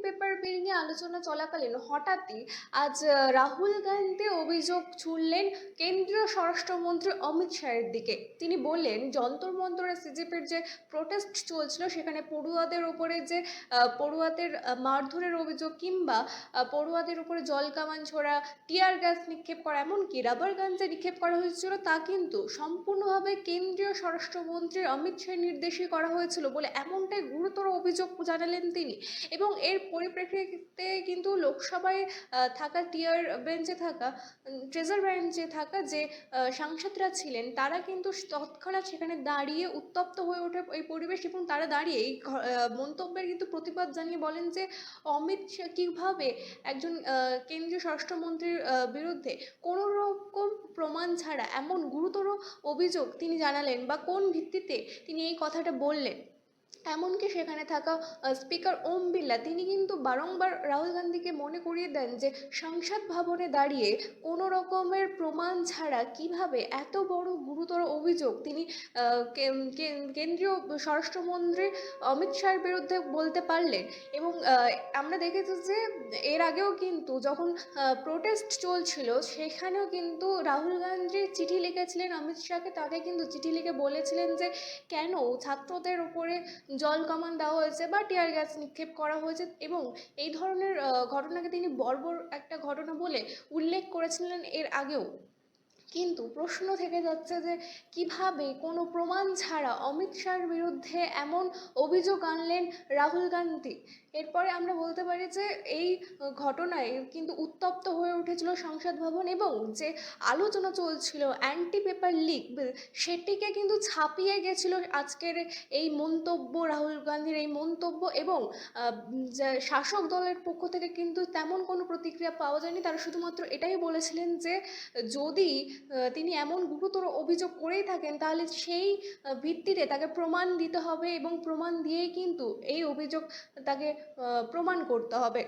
Paper বিল নিয়ে আলোচনা চলাকালীন হঠাৎই আজ রাহুল গান্ধী অভিযোগ ছুড়লেন কেন্দ্রীয় স্বরাষ্ট্রমন্ত্রী অমিত শাহের দিকে। তিনি বললেন, যন্তর মন্তরে সিজেপির যে প্রোটেস্ট চলছিল সেখানে পড়ুয়াদের ওপরে যে পড়ুয়াদের মারধরের অভিযোগ কিংবা পড়ুয়াদের উপরে জল কামান ছোড়া, টিয়ার গ্যাস নিক্ষেপ করা, এমনকি রাবার গান যে নিক্ষেপ করা হয়েছিল তা কিন্তু সম্পূর্ণভাবে কেন্দ্রীয় স্বরাষ্ট্রমন্ত্রী অমিত শাহের নির্দেশে করা হয়েছিল বলে এমনটাই গুরুতর অভিযোগ জানালেন তিনি। এবং এর পরিপ্রেক্ষিতে কিন্তু লোকসভায় থাকা টিয়ার বেঞ্চে থাকা ট্রেজার বেঞ্চে থাকা যে সাংসদরা ছিলেন তারা কিন্তু তৎক্ষণাৎ সেখানে দাঁড়িয়ে উত্তপ্ত হয়ে ওঠে এই পরিবেশ, এবং তারা দাঁড়িয়ে এই মন্তব্যের কিন্তু প্রতিবাদ জানিয়ে বলেন যে অমিত শাহ কীভাবে একজন কেন্দ্রীয় স্বরাষ্ট্রমন্ত্রীর বিরুদ্ধে কোনো রকম প্রমাণ ছাড়া এমন গুরুতর অভিযোগ তিনি জানালেন বা কোন ভিত্তিতে তিনি এই কথাটা বললেন। এমনকি সেখানে থাকা স্পিকার ওম বিড়লা তিনি কিন্তু বারংবার রাহুল গান্ধীকে মনে করিয়ে দেন যে সংসদ ভবনে দাঁড়িয়ে কোনো রকমের প্রমাণ ছাড়া কিভাবে এত বড় গুরুতর অভিযোগ তিনি কেন্দ্রীয় স্বরাষ্ট্রমন্ত্রী অমিত শাহের বিরুদ্ধে বলতে পারলেন। এবং আমরা দেখেছি যে এর আগেও কিন্তু যখন প্রোটেস্ট চলছিল সেখানেও কিন্তু রাহুল গান্ধী চিঠি লিখেছিলেন অমিত শাহকে, তাকে কিন্তু চিঠি লিখে বলেছিলেন যে কেন ছাত্রদের উপরে জল কামান দেওয়া হয়েছে বা টিয়ার গ্যাস নিক্ষেপ করা হয়েছে, এবং এই ধরনের ঘটনাকে তিনি বর্বর একটা ঘটনা বলে উল্লেখ করেছিলেন এর আগেও। কিন্তু প্রশ্ন থেকে যাচ্ছে যে কিভাবে কোনো প্রমাণ ছাড়া অমিত শাহের বিরুদ্ধে এমন অভিযোগ আনলেন রাহুল গান্ধী। এরপরে আমরা বলতে পারি যে এই ঘটনায় কিন্তু উত্তপ্ত হয়ে উঠেছিল সংসদ ভবন, এবং যে আলোচনা চলছিল অ্যান্টি পেপার লিক বিল সেটিকে কিন্তু ছাপিয়ে গেছিল আজকের এই মন্তব্য, রাহুল গান্ধীর এই মন্তব্য। এবং শাসক দলের পক্ষ থেকে কিন্তু তেমন কোনো প্রতিক্রিয়া পাওয়া যায়নি। তারা শুধুমাত্র এটাই বলেছিলেন যে যদি তিনি এমন গুরুতর অভিযোগ করেই থাকেন তাহলে সেই ভিত্তিতে তাকে প্রমাণ দিতে হবে, এবং প্রমাণ দিয়েই কিন্তু এই অভিযোগ তাকে প্রমাণ করতে হবে।